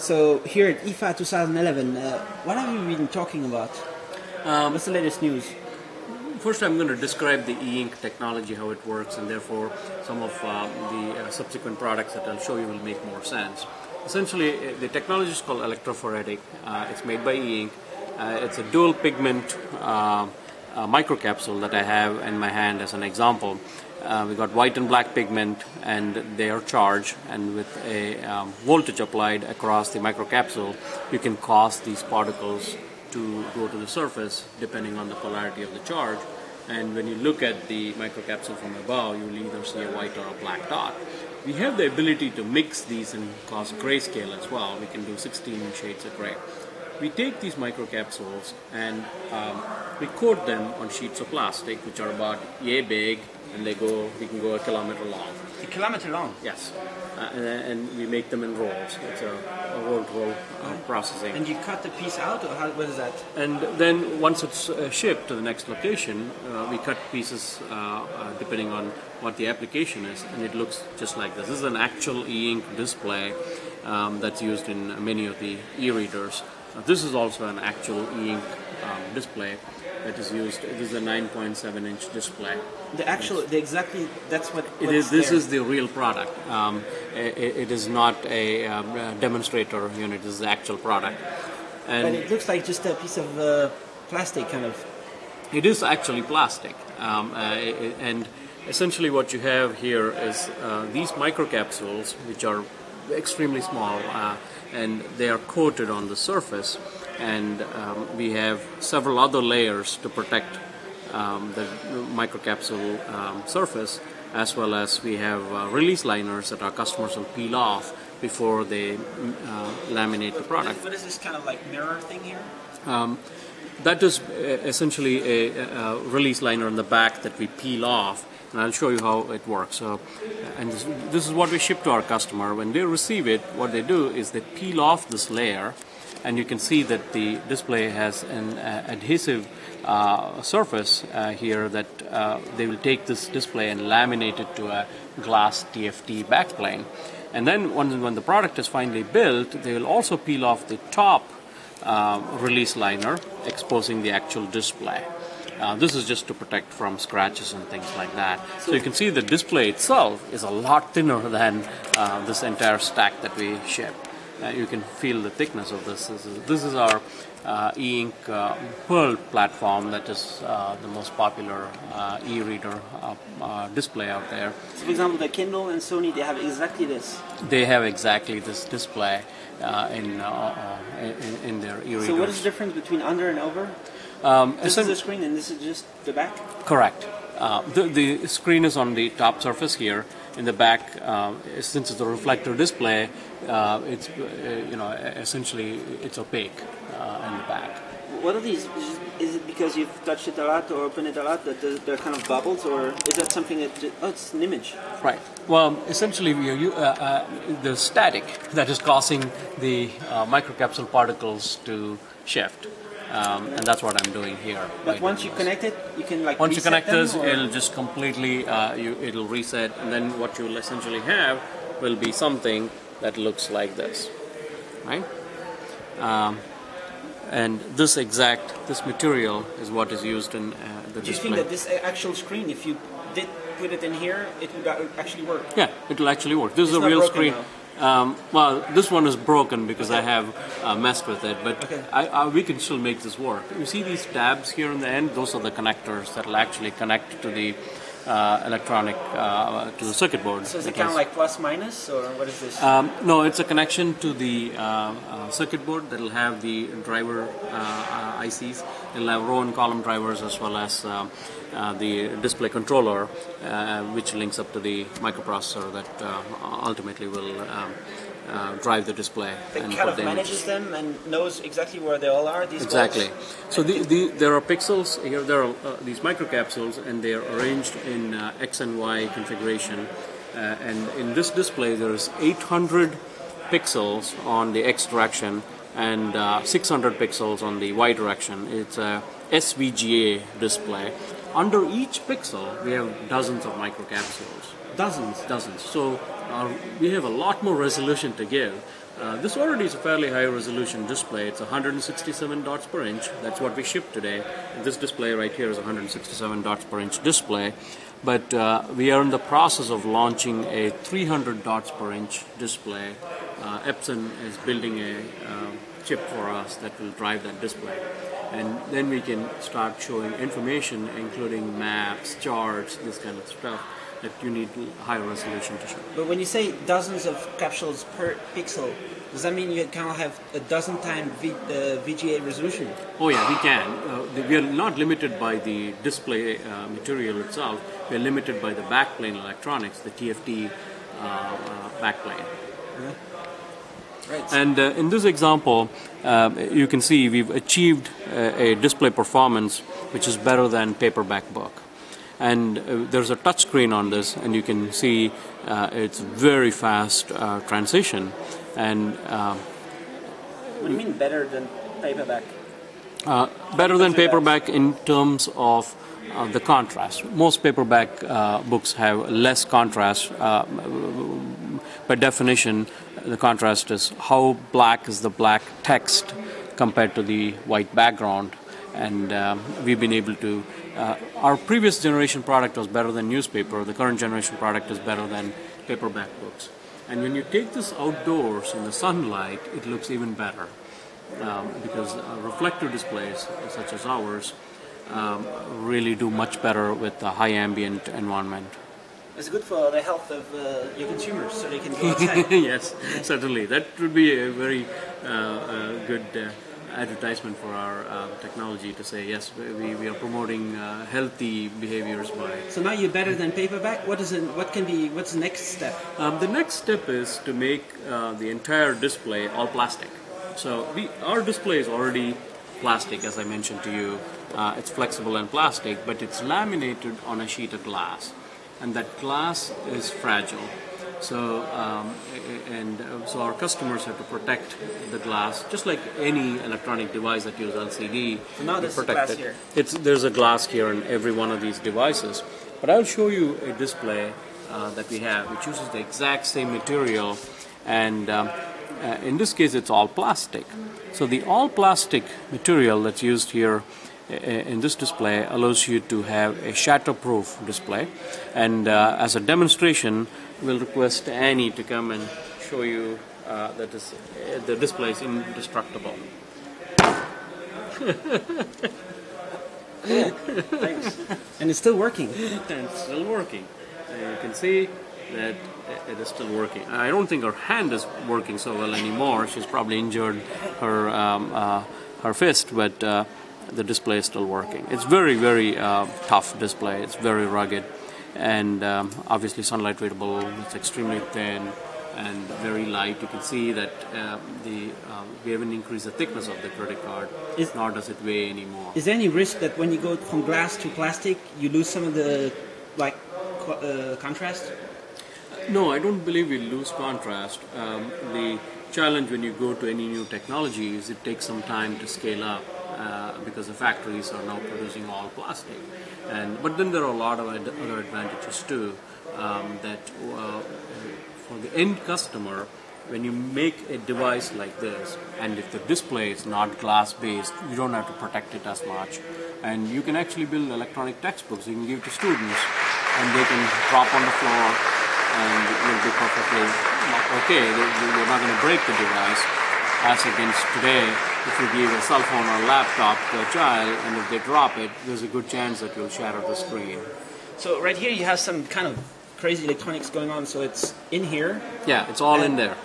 So here at IFA 2011, what have you been talking about? What's the latest news? First, I'm going to describe the Eink technology, how it works, and therefore some of the subsequent products that I'll show you will make more sense. Essentially, the technology is called electrophoretic. It's made by Eink. It's a dual pigment microcapsule that I have in my hand as an example. We got white and black pigment, and they are charged, and with a voltage applied across the microcapsule, you can cause these particles to go to the surface depending on the polarity of the charge. And when you look at the microcapsule from above, you will either see a white or a black dot. We have the ability to mix these and cause grayscale as well. We can do 16 shades of gray. We take these microcapsules and we coat them on sheets of plastic, which are about yay big, and we can go a kilometer long. A kilometer long? Yes. And we make them in rolls. It's a roll-to-roll processing. And you cut the piece out, or what is that? And then once it's shipped to the next location, we cut pieces depending on what the application is, and it looks just like this. This is an actual e-ink display that's used in many of the e-readers. This is also an actual e-ink display that is used. This is a 9.7-inch display. That's what it is. This is the real product. It is not a demonstrator unit. This is the actual product. And but it looks like just a piece of plastic, kind of. It is actually plastic, and essentially what you have here is these microcapsules, which are extremely small, and they are coated on the surface. And we have several other layers to protect the microcapsule surface, as well as we have release liners that our customers will peel off before they laminate the product. What is this kind of like mirror thing here? That is essentially a release liner on the back that we peel off, and I'll show you how it works. And this is what we ship to our customer. When they receive it, what they do is they peel off this layer, and you can see that the display has an adhesive surface here that they will take this display and laminate it to a glass TFT backplane. And then when the product is finally built, they will also peel off the top release liner, exposing the actual display. This is just to protect from scratches and things like that. So you can see the display itself is a lot thinner than this entire stack that we ship. You can feel the thickness of this. This is our e-ink Pearl platform that is the most popular e-reader display out there. So for example, the Kindle and Sony, they have exactly this. They have exactly this display in their e-readers. So what is the difference between under and over? This is the screen and this is just the back? Correct. The screen is on the top surface here. In the back, since it's a reflector display, it's essentially it's opaque in the back. What are these? Is it because you've touched it a lot or opened it a lot that they're kind of bubbles, or is that something that it's an image? Right. Well, essentially, the static that is causing the microcapsule particles to shift. And that's what I'm doing here. But once you connect it, you can like once you connect this, or? It'll just completely, it'll reset, and then what you'll essentially have will be something that looks like this, right? And this material is what is used in the display. Do you think that this actual screen, if you did put it in here, it would actually work? Yeah, it will actually work. This is a real screen. Well, this one is broken because I have messed with it, but we can still make this work. You see these tabs here in the end? Those are the connectors that will actually connect to the electronic, to the circuit board. So is it kind of like plus minus, or what is this? No, it's a connection to the circuit board that will have the driver ICs. It'll have row and column drivers as well as the display controller, which links up to the microprocessor that ultimately will drive the display. It kind of manages them and knows exactly where they all are. These exactly. balls. So there are pixels here. There are these microcapsules, and they are arranged in X and Y configuration. And in this display, there's 800 pixels on the X direction and 600 pixels on the Y direction. It's a SVGA display. Under each pixel, we have dozens of microcapsules. Dozens? Dozens. So we have a lot more resolution to give. This already is a fairly high resolution display. It's 167 dots per inch. That's what we ship today. This display right here is 167 dots per inch display. But we are in the process of launching a 300 dots per inch display. Epson is building a chip for us that will drive that display. And then we can start showing information, including maps, charts, this kind of stuff that you need high resolution to show. But when you say dozens of capsules per pixel, does that mean you can have a dozen times VGA resolution? Oh yeah, we can. We are not limited by the display material itself. We are limited by the backplane electronics, the TFT backplane. Right. And in this example, you can see we've achieved a display performance which is better than paperback book. And there's a touch screen on this, and you can see it's very fast transition. And what do you mean better than paperback? Better than paperback in terms of the contrast. Most paperback books have less contrast. By definition, the contrast is how black is the black text compared to the white background. And we've been able to, our previous generation product was better than newspaper. The current generation product is better than paperback books. And when you take this outdoors in the sunlight, it looks even better because reflective displays such as ours really do much better with a high ambient environment. It's good for the health of your consumers, so they can go outside. Yes, certainly. That would be a very good advertisement for our technology to say, yes, we are promoting healthy behaviors by... So now you're better than paperback? What's the next step? The next step is to make the entire display all plastic. So our display is already plastic, as I mentioned to you. It's flexible and plastic, but it's laminated on a sheet of glass. And that glass is fragile. So, so our customers have to protect the glass, just like any electronic device that uses LCD. So now there's a glass here. There's a glass here in every one of these devices. But I'll show you a display that we have, which uses the exact same material, and in this case it's all plastic. So the all plastic material that's used here in this display allows you to have a shatterproof display, and as a demonstration we'll request Annie to come and show you that the display is indestructible. Thanks. And it's still working. And it's still working. You can see that it is still working. I don't think her hand is working so well anymore. She's probably injured her fist, but the display is still working. It's very, very tough display. It's very rugged, and obviously sunlight readable. It's extremely thin and very light. You can see that we haven't increased the thickness of the credit card, nor does it weigh anymore. Is there any risk that when you go from glass to plastic, you lose some of the contrast? No, I don't believe we lose contrast. The challenge when you go to any new technology is it takes some time to scale up because the factories are now producing all plastic. But then there are a lot of other advantages too. For the end customer, when you make a device like this, and if the display is not glass based, you don't have to protect it as much. And you can actually build electronic textbooks you can give to students, and they can drop on the floor and you'll be perfectly okay. You're not going to break the device. As against today, if you give a cell phone or a laptop to a child, and if they drop it, there's a good chance that you'll shatter the screen. So right here you have some kind of crazy electronics going on, so it's in here? Yeah, it's all in there.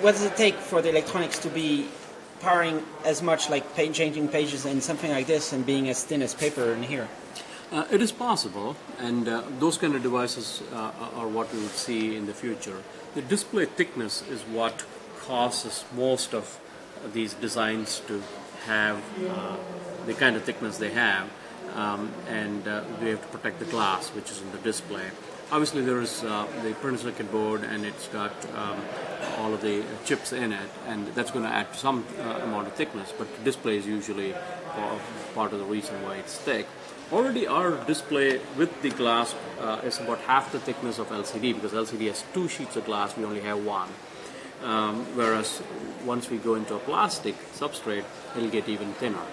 What does it take for the electronics to be powering as much, like changing pages and something like this, and being as thin as paper in here? It is possible, and those kind of devices are what we would see in the future. The display thickness is what causes most of these designs to have the kind of thickness they have, and we have to protect the glass which is in the display. Obviously, there is the printed circuit board, and it's got all of the chips in it, and that's going to add some amount of thickness. But the display is usually part of the reason why it's thick. Already, our display with the glass is about half the thickness of LCD, because LCD has 2 sheets of glass. We only have 1. Whereas once we go into a plastic substrate, it'll get even thinner.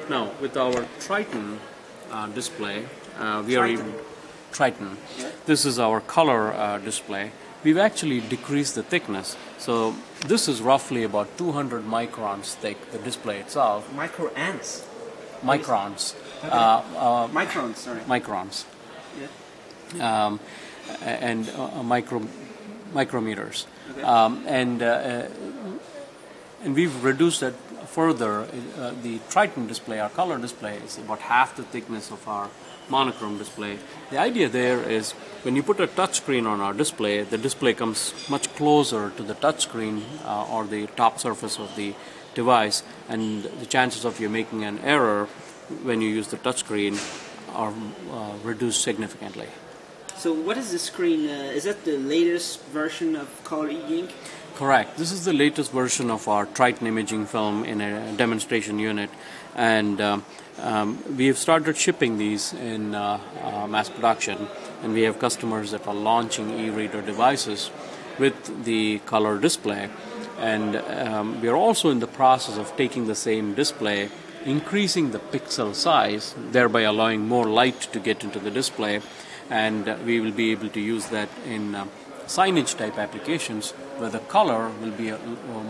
Now, with our Triton display, we are even Triton. Yeah. This is our color display. We've actually decreased the thickness. So this is roughly about 200 microns thick, the display itself. Microants? Microns. Microns, sorry. Microns. Yeah. And micrometers. Okay. And we've reduced that further. The Triton display, our color display, is about half the thickness of our monochrome display. The idea there is when you put a touch screen on our display, the display comes much closer to the touch screen or the top surface of the device, and the chances of you making an error when you use the touch screen are reduced significantly. So what is the screen? Is that the latest version of Color E-Ink? Correct. This is the latest version of our Triton imaging film in a demonstration unit, and we have started shipping these in mass production, and we have customers that are launching e-reader devices with the color display, and we are also in the process of taking the same display, increasing the pixel size, thereby allowing more light to get into the display, and we will be able to use that in signage type applications where the color will be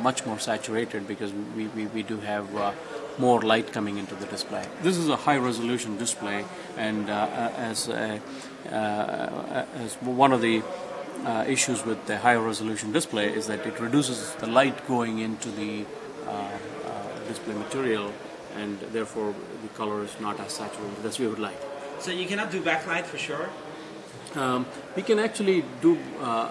much more saturated, because we do have more light coming into the display. This is a high resolution display, and as one of the issues with the high resolution display is that it reduces the light going into the display material, and therefore the color is not as saturated as we would like. So you cannot do backlight for sure? We can actually do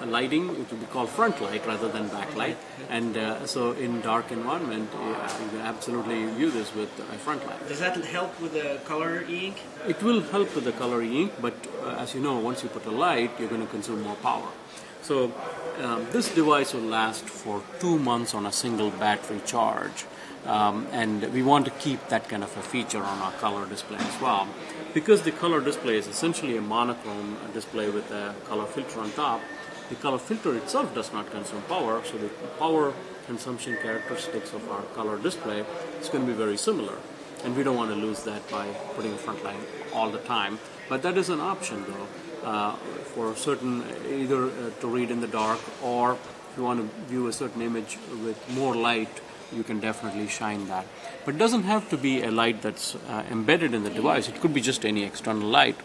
lighting, it would be called front light rather than backlight, and so in dark environment you can absolutely view this with a front light. Does that help with the color E-Ink? It will help with the color E-Ink, but as you know, once you put a light, you're going to consume more power. So this device will last for 2 months on a single battery charge, and we want to keep that kind of a feature on our color display as well. Because the color display is essentially a monochrome display with a color filter on top, the color filter itself does not consume power, so the power consumption characteristics of our color display is going to be very similar. And we don't want to lose that by putting a front light all the time. But that is an option though, for certain, either to read in the dark, or if you want to view a certain image with more light, you can definitely shine that. But it doesn't have to be a light that's embedded in the device. It could be just any external light,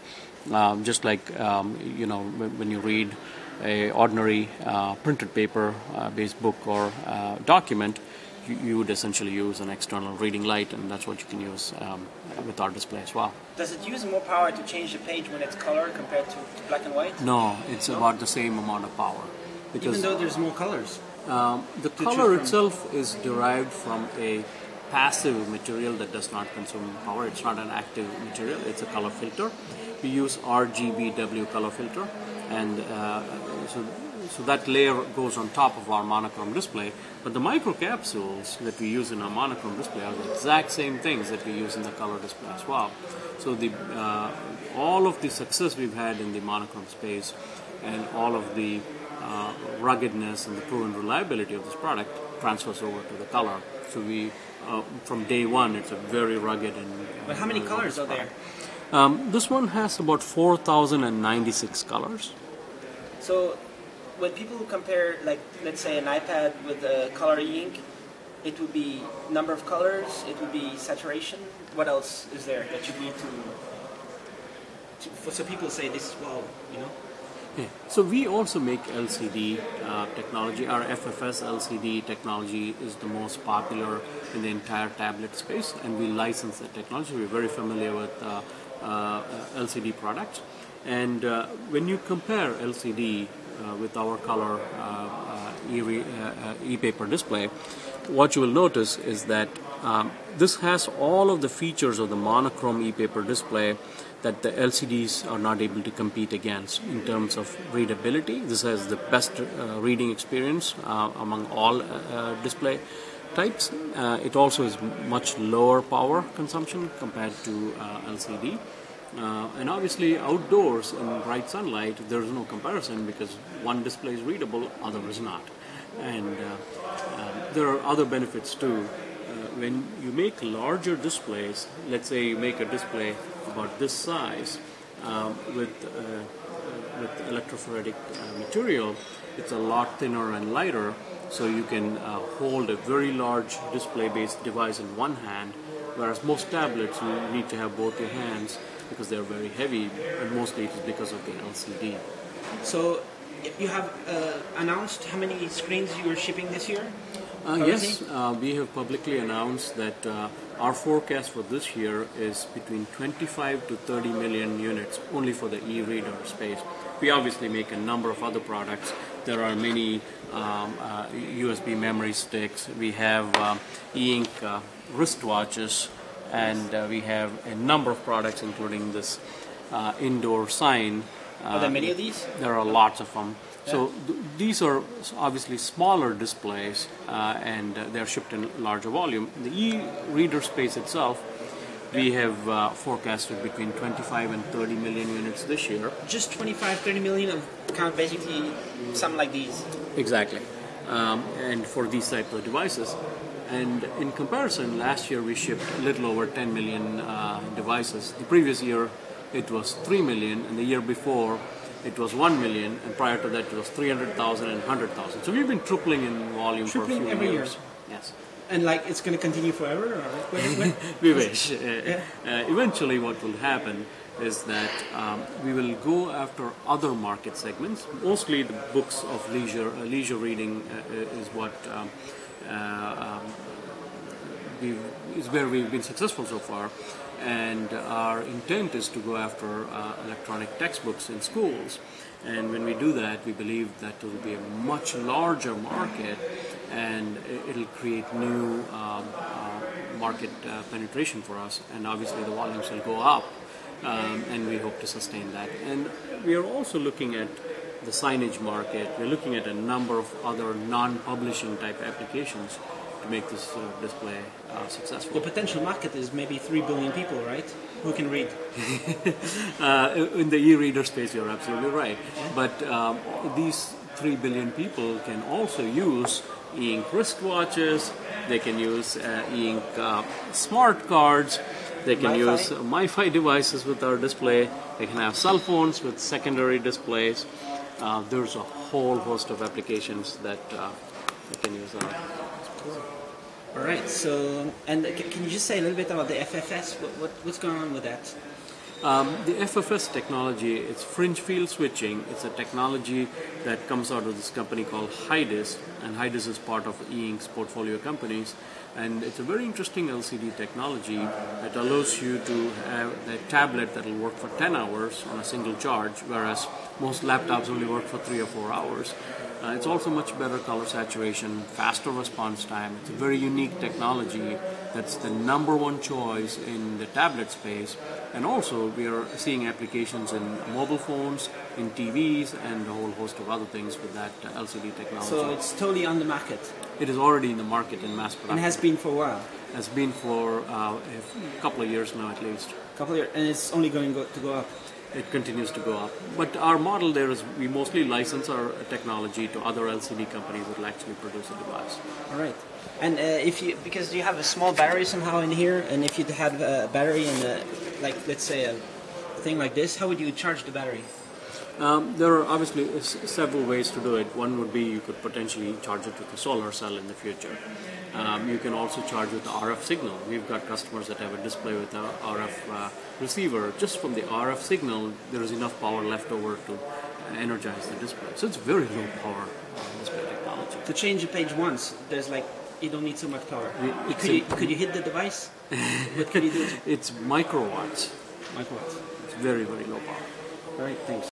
just like when you read a ordinary printed paper based book or document, you would essentially use an external reading light, and that's what you can use with our display as well. Does it use more power to change the page when it's color compared to black and white? No, it's about the same amount of power. Because even though there's more colors? The color itself is derived from a passive material that does not consume power. It's not an active material, it's a color filter. We use RGBW color filter, and so that layer goes on top of our monochrome display. But the microcapsules that we use in our monochrome display are the exact same things that we use in the color display as well. So all of the success we've had in the monochrome space, and all of the ruggedness and the proven reliability of this product transfers over to the color. So we, from day one, it's a very rugged and... But how many colors are there? This one has about 4,096 colors. So when people compare, like, let's say an iPad with a color E-Ink, it would be number of colors, it would be saturation. What else is there that you need to so people say this is wow, you know? Yeah. So we also make LCD technology. Our FFS LCD technology is the most popular in the entire tablet space, and we license that technology. We're very familiar with LCD products. And when you compare LCD with our color e-paper display, what you will notice is that this has all of the features of the monochrome e-paper display, that the LCDs are not able to compete against in terms of readability. This has the best reading experience among all display types. It also is much lower power consumption compared to LCD. And obviously outdoors in bright sunlight there is no comparison because one display is readable, other is not. And there are other benefits too. When you make larger displays, let's say you make a display about this size with electrophoretic material, it's a lot thinner and lighter, so you can hold a very large display-based device in one hand, whereas most tablets you need to have both your hands because they're very heavy, and mostly it is because of the LCD. So you have announced how many screens you are shipping this year? Yes, we have publicly announced that our forecast for this year is between 25 to 30 million units only for the e-reader space. We obviously make a number of other products. There are many USB memory sticks. We have Eink wristwatches, and we have a number of products including this indoor sign. Are there many of these? There are lots of them. Yeah. So these are obviously smaller displays and they're shipped in larger volume. The e-reader space itself, we have forecasted between 25 and 30 million units this year. Just 25, 30 million of kind of basically something like these? Exactly. And for these type of devices. And in comparison, last year we shipped a little over 10 million devices. The previous year it was 3 million, and the year before it was 1 million, and prior to that it was 300,000 and 100,000. So we've been tripling in volume for a few every years. Year. Yes. And like it's going to continue forever? Or when? We wish. Eventually what will happen is that we will go after other market segments. Mostly the books of leisure reading is what is where we've been successful so far. And our intent is to go after electronic textbooks in schools. And when we do that, we believe that it will be a much larger market, and it'll create new market penetration for us. And obviously the volumes will go up, and we hope to sustain that. And we are also looking at the signage market. We're looking at a number of other non-publishing type applications to make this display successful. The potential market is maybe 3 billion people, right? Who can read? In the e-reader space, you're absolutely right. But these 3 billion people can also use Eink wristwatches, they can use Eink smart cards, they can use MiFi devices with our display, they can have cell phones with secondary displays. There's a whole host of applications that they can use our displays. All right, so, and can you just say a little bit about the FFS? What's going on with that? The FFS technology, it's fringe field switching. It's a technology that comes out of this company called Hydis, and Hydis is part of Eink's portfolio companies. And it's a very interesting LCD technology that allows you to have a tablet that will work for 10 hours on a single charge, whereas most laptops only work for 3 or 4 hours. It's also much better color saturation, faster response time. It's a very unique technology that's the #1 choice in the tablet space. And also we are seeing applications in mobile phones, in TVs, and a whole host of other things with that LCD technology. So it's totally on the market? It is already in the market in mass production. And has been for a while? Has been for a couple of years now at least. Couple of years, and it's only going to go up? It continues to go up. But our model there is we mostly license our technology to other LCD companies that will actually produce a device. All right. And because you have a small battery somehow in here, and if you had a battery in like let's say a thing like this, how would you charge the battery? There are obviously several ways to do it. One would be you could potentially charge it with a solar cell in the future. You can also charge with the RF signal. We've got customers that have a display with a RF receiver. Just from the RF signal, there is enough power left over to energize the display. So it's very low power display technology. To change a page once, there's like, you don't need so much power. Could you hit the device? What could you do? It's microwatts. Microwatts. It's very, very low power. All right, thanks.